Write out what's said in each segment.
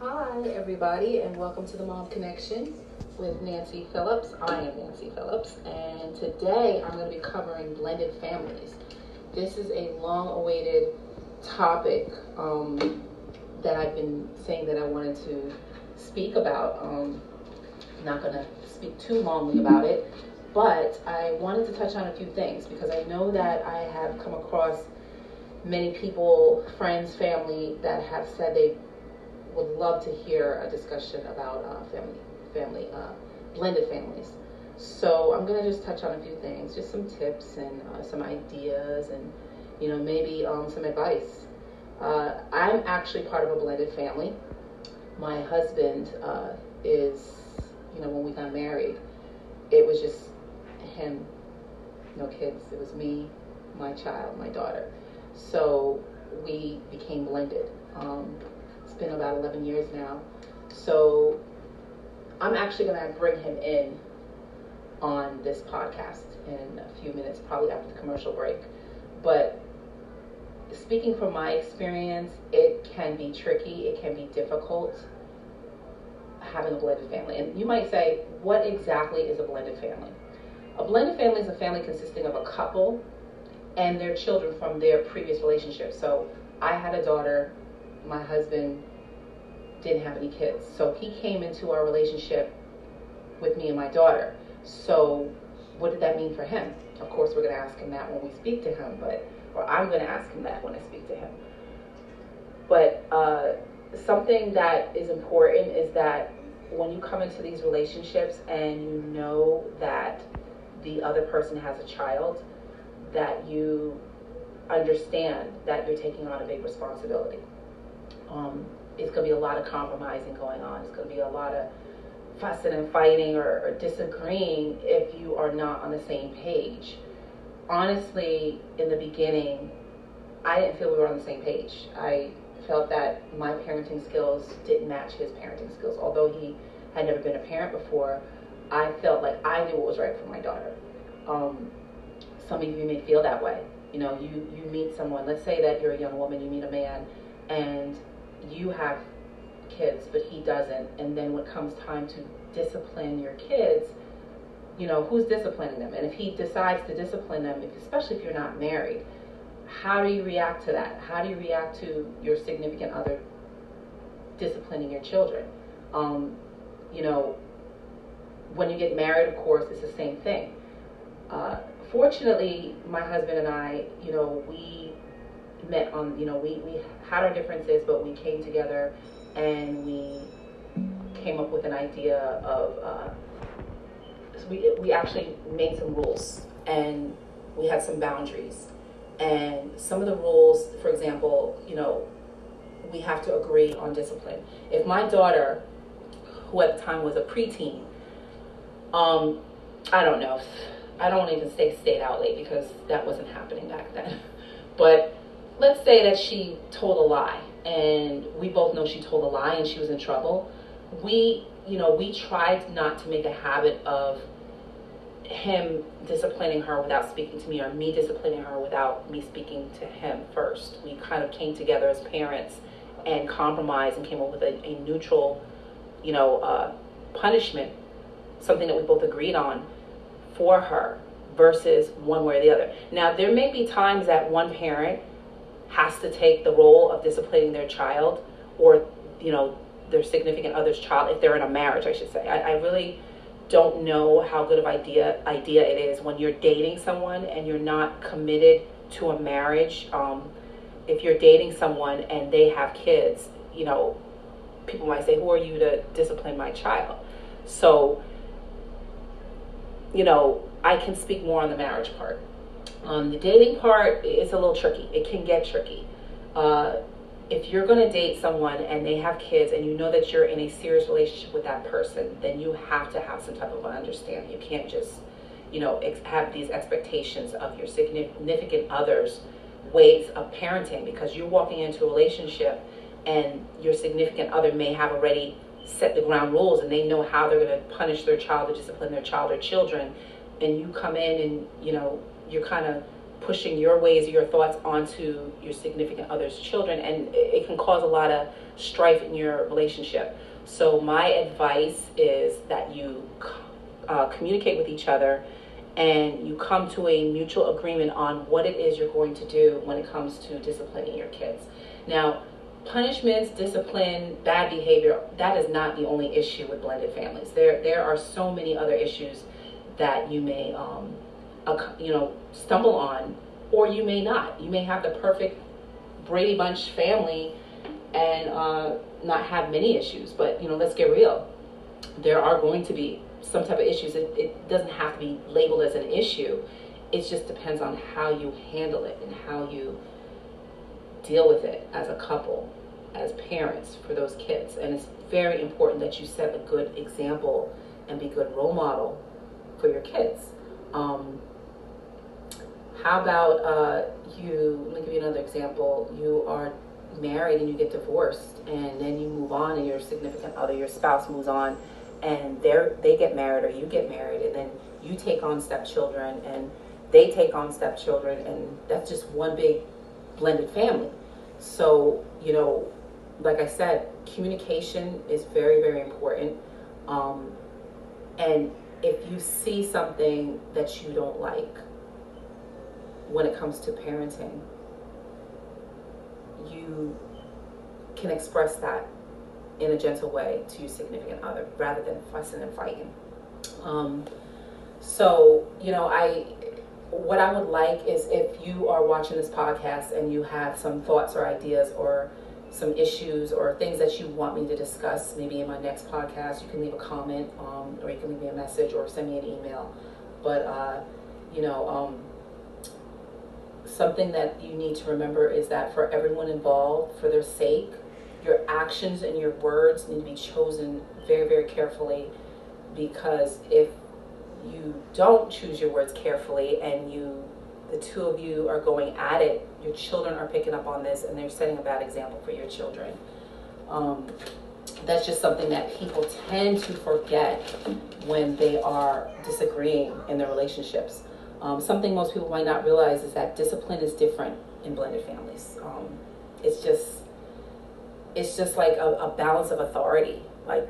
Hi, everybody, and welcome to the Mom Connection with Nancy Phillips. I am Nancy Phillips, and today I'm going to be covering blended families. This is a long-awaited topic that I've been saying that I wanted to speak about. I'm not going to speak too longly about it, but I wanted to touch on a few things because I know that I have come across many people, friends, family, that have said they would love to hear a discussion about blended families. So I'm going to just touch on a few things, just some tips and some ideas and, maybe some advice. I'm actually part of a blended family. My husband is, when we got married, it was just him, no kids. It was me, my child, my daughter. So we became blended. It's been about 11 years now. So I'm actually going to bring him in on this podcast in a few minutes, probably after the commercial break. But speaking from my experience, it can be tricky. It can be difficult having a blended family. And you might say, what exactly is a blended family? A blended family is a family consisting of a couple and their children from their previous relationship. So I had a daughter. My husband didn't have any kids. So he came into our relationship with me and my daughter. So what did that mean for him? Of course, we're going to ask him that when we speak to him, or I'm going to ask him that when I speak to him. But something that is important is that when you come into these relationships and you know that the other person has a child, that you understand that you're taking on a big responsibility. It's going to be a lot of compromising going on. It's going to be a lot of fussing and fighting or disagreeing if you are not on the same page. Honestly, in the beginning, I didn't feel we were on the same page. I felt that my parenting skills didn't match his parenting skills. Although he had never been a parent before, I felt like I knew what was right for my daughter. Some of you may feel that way. You meet someone, let's say that you're a young woman, you meet a man, and you have kids, but he doesn't. And then when it comes time to discipline your kids, who's disciplining them? And if he decides to discipline them, especially if you're not married, how do you react to that? How do you react to your significant other disciplining your children? When you get married, of course, it's the same thing. Fortunately, my husband and I, we met on, we had our differences, but we came together and we came up with an idea of, we actually made some rules and we had some boundaries. And some of the rules, for example, we have to agree on discipline. If my daughter, who at the time was a preteen, I don't know, I don't want to even say stayed out late because that wasn't happening back then. But let's say that she told a lie, and we both know she told a lie and she was in trouble. We tried not to make a habit of him disciplining her without speaking to me, or me disciplining her without me speaking to him first. We kind of came together as parents and compromised and came up with a neutral, punishment, something that we both agreed on for her versus one way or the other. Now, there may be times that one parent has to take the role of disciplining their child, or their significant other's child, if they're in a marriage, I should say. I really don't know how good of idea it is when you're dating someone and you're not committed to a marriage. If you're dating someone and they have kids, people might say, who are you to discipline my child? So I can speak more on the marriage part. On the dating part, it's a little tricky. It can get tricky. If you're going to date someone and they have kids and you know that you're in a serious relationship with that person, then you have to have some type of an understanding. You can't just, have these expectations of your significant other's ways of parenting, because you're walking into a relationship and your significant other may have already set the ground rules and they know how they're going to punish their child or discipline their child or children, and you come in and you're kind of pushing your ways or your thoughts onto your significant other's children, and it can cause a lot of strife in your relationship. So my advice is that you communicate with each other and you come to a mutual agreement on what it is you're going to do when it comes to disciplining your kids. Now, punishments, discipline, bad behavior, that is not the only issue with blended families. There are so many other issues that you may stumble on, or you may not. You may have the perfect Brady Bunch family and not have many issues. But let's get real. There are going to be some type of issues. It doesn't have to be labeled as an issue. It just depends on how you handle it and how you deal with it as a couple, as parents for those kids. And it's very important that you set a good example and be a good role model for your kids. How about let me give you another example. You are married and you get divorced, and then you move on, and your significant other, your spouse, moves on, and they get married or you get married, and then you take on stepchildren and they take on stepchildren, and that's just one big blended family. So, like I said, communication is very, very important. And if you see something that you don't like when it comes to parenting, you can express that in a gentle way to your significant other rather than fussing and fighting. What I would like is, if you are watching this podcast and you have some thoughts or ideas or some issues or things that you want me to discuss, maybe in my next podcast, you can leave a comment, or you can leave me a message or send me an email. But something that you need to remember is that for everyone involved, for their sake, your actions and your words need to be chosen very, very carefully, because if you don't choose your words carefully and the two of you are going at it, your children are picking up on this and they're setting a bad example for your children. That's just something that people tend to forget when they are disagreeing in their relationships. Something most people might not realize is that discipline is different in blended families. It's just like a balance of authority. Like,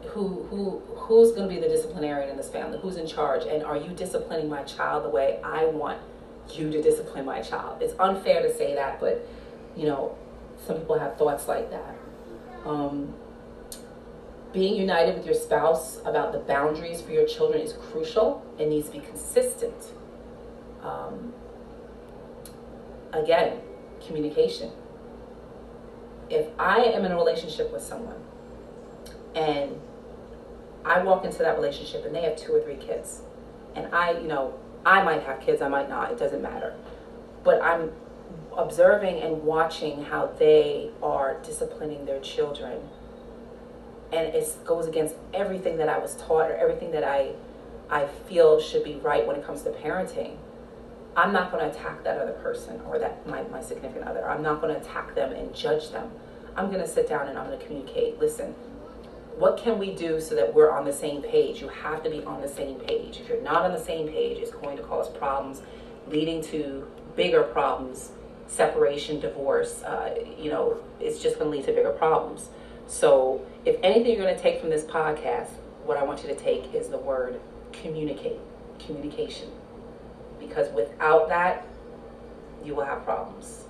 who's going to be the disciplinarian in this family? Who's in charge? And are you disciplining my child the way I want you to discipline my child? It's unfair to say that, but some people have thoughts like that. Being united with your spouse about the boundaries for your children is crucial. It needs to be consistent. Again, communication. If I am in a relationship with someone and I walk into that relationship and they have 2 or 3 kids, and I might have kids, I might not, it doesn't matter. But I'm observing and watching how they are disciplining their children, and it goes against everything that I was taught or everything that I feel should be right when it comes to parenting. I'm not going to attack that other person or that my significant other. I'm not going to attack them and judge them. I'm going to sit down and I'm going to communicate. Listen, what can we do so that we're on the same page? You have to be on the same page. If you're not on the same page, it's going to cause problems, leading to bigger problems, separation, divorce. It's just going to lead to bigger problems. So if anything you're going to take from this podcast, what I want you to take is the word communication. Because without that, you will have problems.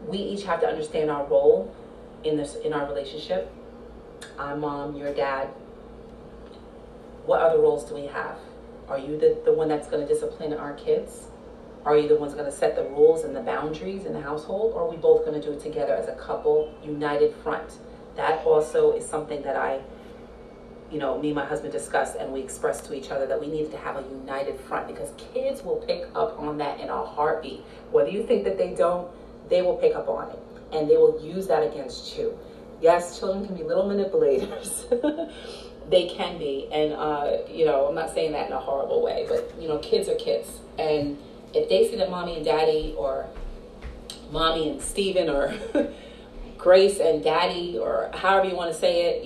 We each have to understand our role in our relationship. I'm mom, you're dad. What other roles do we have? Are you the one that's going to discipline our kids? Are you the ones going to set the rules and the boundaries in the household? Or are we both going to do it together as a couple, united front? That also is something that me and my husband discussed, and we expressed to each other that we needed to have a united front, because kids will pick up on that in a heartbeat. Whether you think that they don't, they will pick up on it, and they will use that against you. Yes, children can be little manipulators. They can be, and I'm not saying that in a horrible way, but kids are kids, and if they see that mommy and daddy, or mommy and Steven, or Grace and daddy, or however you want to say it,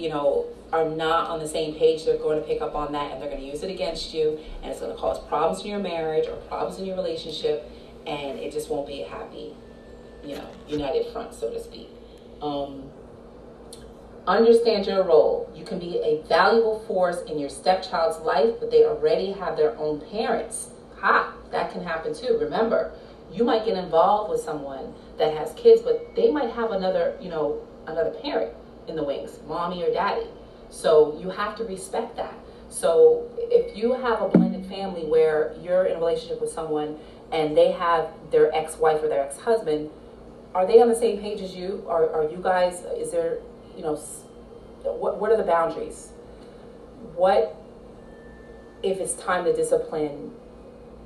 are not on the same page, they're going to pick up on that and they're going to use it against you, and it's going to cause problems in your marriage or problems in your relationship, and it just won't be a happy, united front, so to speak. Understand your role. You can be a valuable force in your stepchild's life, but they already have their own parents. That can happen too. Remember, you might get involved with someone that has kids, but they might have another parent in the wings, mommy or daddy. So you have to respect that. So if you have a blended family where you're in a relationship with someone and they have their ex-wife or their ex-husband, are they on the same page as you? Are you guys, is there, what are the boundaries? What if it's time to discipline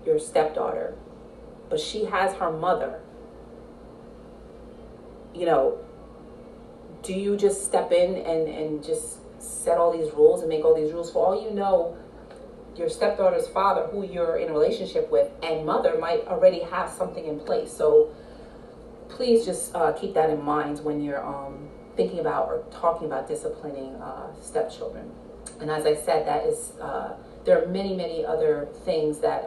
your stepdaughter, but she has her mother? Do you just step in and just set all these rules and make all these rules? For all you know, your stepdaughter's father, who you're in a relationship with, and mother might already have something in place. So please just keep that in mind when you're thinking about or talking about disciplining stepchildren. And as I said, that is there are many, many other things that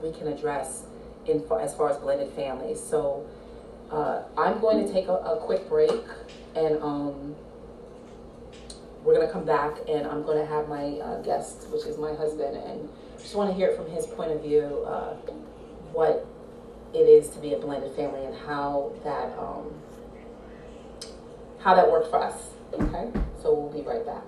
we can address as far as blended families. So I'm going to take a quick break, and we're going to come back, and I'm going to have my guest, which is my husband, and just want to hear from his point of view what it is to be a blended family and how that worked for us. Okay, so we'll be right back.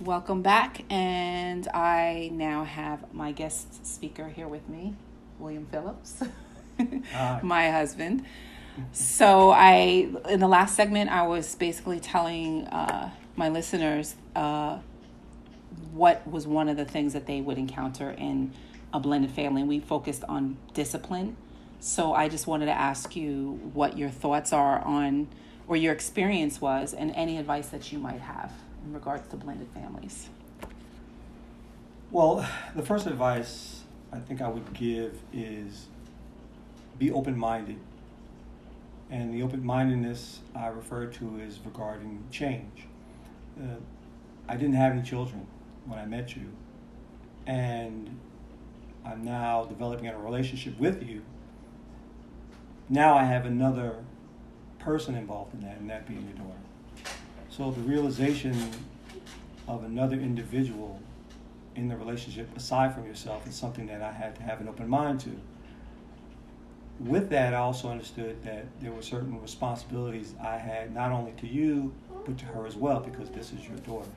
Welcome back, and I now have my guest speaker here with me, William Phillips, my husband. So in the last segment, I was basically telling my listeners what was one of the things that they would encounter in a blended family. And we focused on discipline. So I just wanted to ask you what your thoughts are on, or your experience was, and any advice that you might have in regards to blended families. Well, the first advice I think I would give is be open-minded. And the open-mindedness I refer to is regarding change. I didn't have any children when I met you, and I'm now developing a relationship with you. Now I have another person involved in that, and that being your daughter. So the realization of another individual in the relationship aside from yourself is something that I had to have an open mind to. With that, I also understood that there were certain responsibilities I had not only to you, but to her as well, because this is your daughter.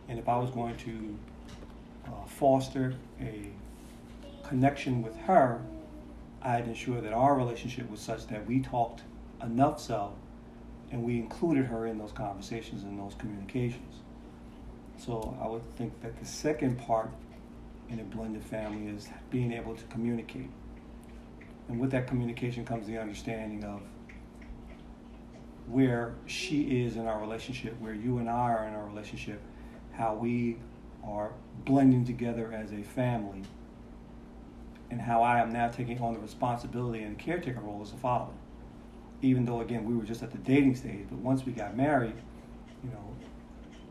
And if I was going to foster a connection with her, I had to ensure that our relationship was such that we talked enough so, and we included her in those conversations and those communications. So I would think that the second part in a blended family is being able to communicate. And with that communication comes the understanding of where she is in our relationship, where you and I are in our relationship, how we are blending together as a family, and how I am now taking on the responsibility and the caretaker role as a father. Even though, again, we were just at the dating stage, but once we got married,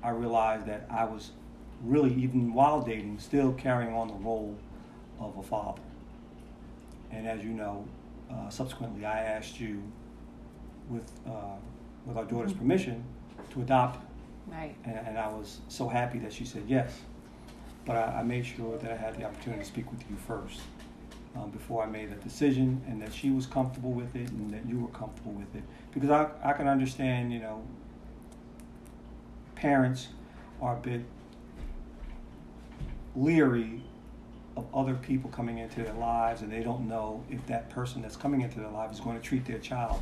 I realized that I was really, even while dating, still carrying on the role of a father. And as you know, subsequently I asked you, with our daughter's permission, to adopt her. Right. And I was so happy that she said yes. But I made sure that I had the opportunity to speak with you first before I made a decision, and that she was comfortable with it and that you were comfortable with it. Because I can understand, parents are a bit leery of other people coming into their lives, and they don't know if that person that's coming into their life is going to treat their child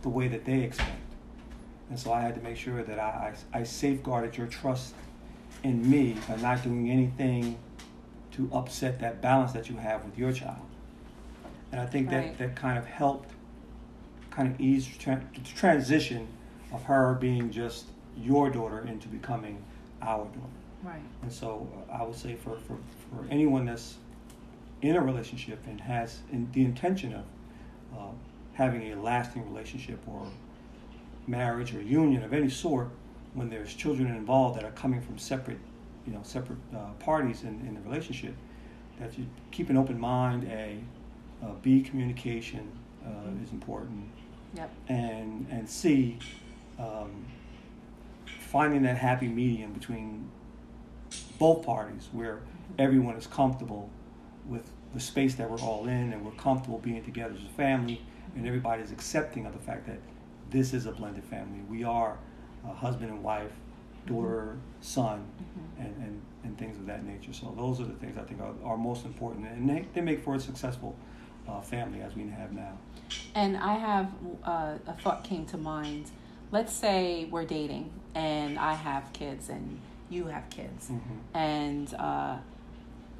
the way that they expect. And so I had to make sure that I safeguarded your trust in me by not doing anything to upset that balance that you have with your child. And I think that kind of helped ease the transition of her being just your daughter into becoming our daughter. Right. And so I would say for anyone that's in a relationship and has the intention of having a lasting relationship or marriage or union of any sort when there's children involved that are coming from separate parties in the relationship, that you keep an open mind. B, communication is important. Yep. And C, finding that happy medium between both parties where everyone is comfortable with the space that we're all in, and we're comfortable being together as a family, and everybody's accepting of the fact that this is a blended family. We are a husband and wife, daughter, son, and things of that nature. So those are the things I think are most important, and they make for a successful family as we have now. And I have a thought came to mind. Let's say we're dating, and I have kids, and you have kids, and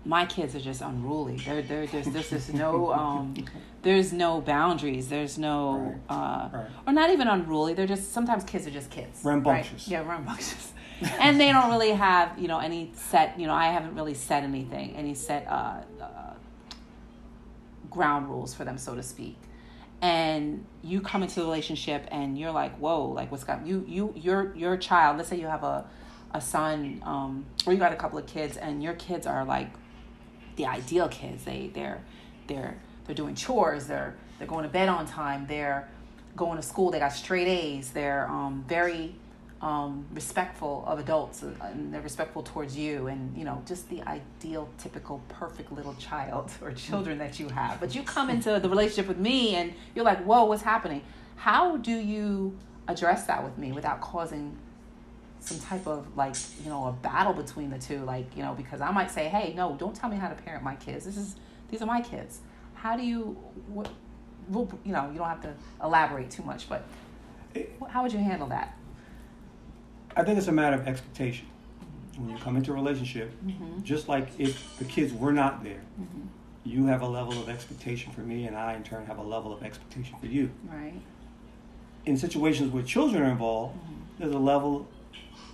my kids are just unruly. They're just there's no there's no boundaries. There's no or not even unruly. They're just, sometimes kids are just kids. Rambunctious. Right? Yeah, rambunctious. And they don't really have any set. I haven't really set any set ground rules for them, so to speak. And you come into the relationship and you're like, whoa, like what's got your child. Let's say you have a son, or you got a couple of kids, and your kids are like the ideal kids. They're doing chores. They're going to bed on time. They're going to school. They got straight A's. They're very respectful of adults, and they're respectful towards you, and just the ideal, typical, perfect little child or children that you have. But you come into the relationship with me and you're like, whoa, what's happening? How do you address that with me without causing some type of a battle between the two? Because I might say, hey, no, don't tell me how to parent my kids. These are my kids. How do you, you don't have to elaborate too much, but how would you handle that? I think it's a matter of expectation. When you come into a relationship, just like if the kids were not there, you have a level of expectation for me, and I in turn have a level of expectation for you. Right. In situations where children are involved, there's a level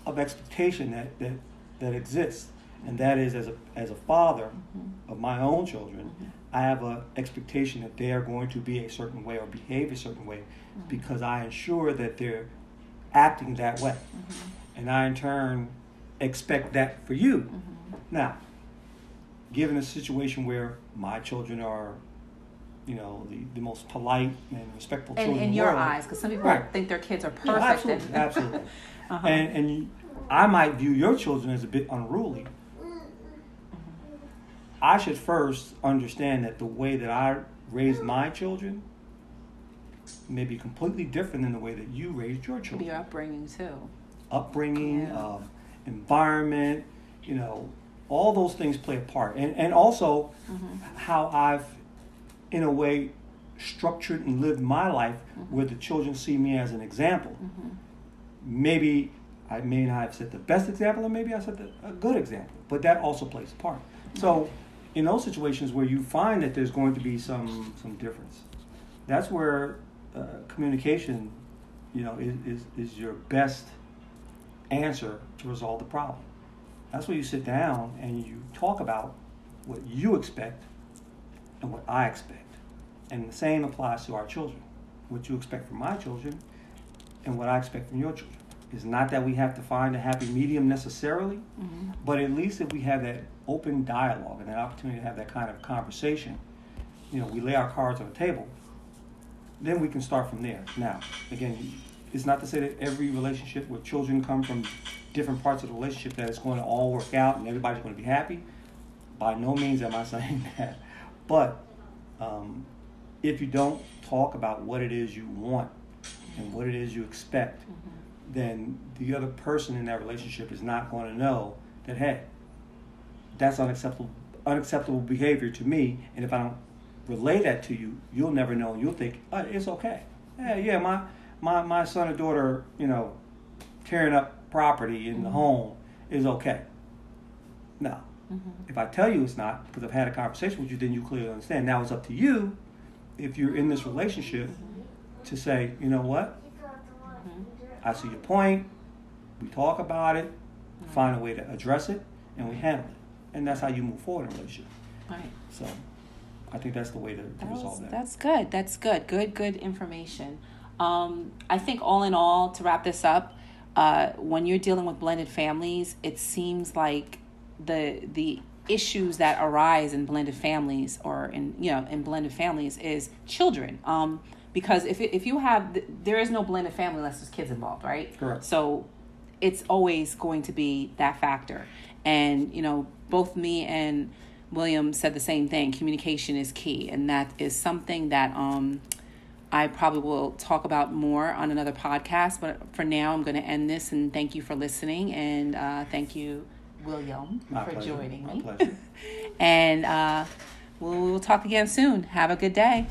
of expectation that exists, and that is as a father of my own children, I have an expectation that they are going to be a certain way or behave a certain way because I ensure that they're acting that way. And I in turn expect that for you. Now, given a situation where my children are the most polite and respectful children in your eyes, because some people think their kids are perfect. Yeah, absolutely. And I might view your children as a bit unruly. I should first understand that the way that I raise my children may be completely different than the way that you raised your children. Your upbringing too. Environment, all those things play a part. And also how I've, in a way, structured and lived my life where the children see me as an example. Maybe I may not have set the best example, or maybe I set a good example, but that also plays a part. So in those situations where you find that there's going to be some difference, that's where communication, is your best answer to resolve the problem. That's where you sit down and you talk about what you expect and what I expect. And the same applies to our children. What you expect from my children and what I expect from your children. It's not that we have to find a happy medium necessarily, but at least if we have that open dialogue and that opportunity to have that kind of conversation, we lay our cards on the table, then we can start from there. Now, again, it's not to say that every relationship where children come from different parts of the relationship that it's going to all work out and everybody's going to be happy. By no means am I saying that. But if you don't talk about what it is you want and what it is you expect, then the other person in that relationship is not going to know that, hey, that's unacceptable behavior to me, and if I don't relay that to you, you'll never know. You'll think, oh, it's okay. My son or daughter, tearing up property in the home is okay. No. If I tell you it's not, because I've had a conversation with you, then you clearly understand. Now it's up to you, if you're in this relationship, to say, you know what? I see your point. We talk about it, find a way to address it, and we handle it. And that's how you move forward in a relationship. Right. So I think that's the way to resolve that. That's good. That's good. Good information. I think all in all, to wrap this up, when you're dealing with blended families, it seems like the issues that arise in blended families or in blended families is children. Because if you have, there is no blended family unless there's kids involved, right? Correct. So it's always going to be that factor. And, both me and William said the same thing. Communication is key. And that is something that I probably will talk about more on another podcast. But for now, I'm going to end this. And thank you for listening. And thank you, William, for joining me. My pleasure. And we'll talk again soon. Have a good day.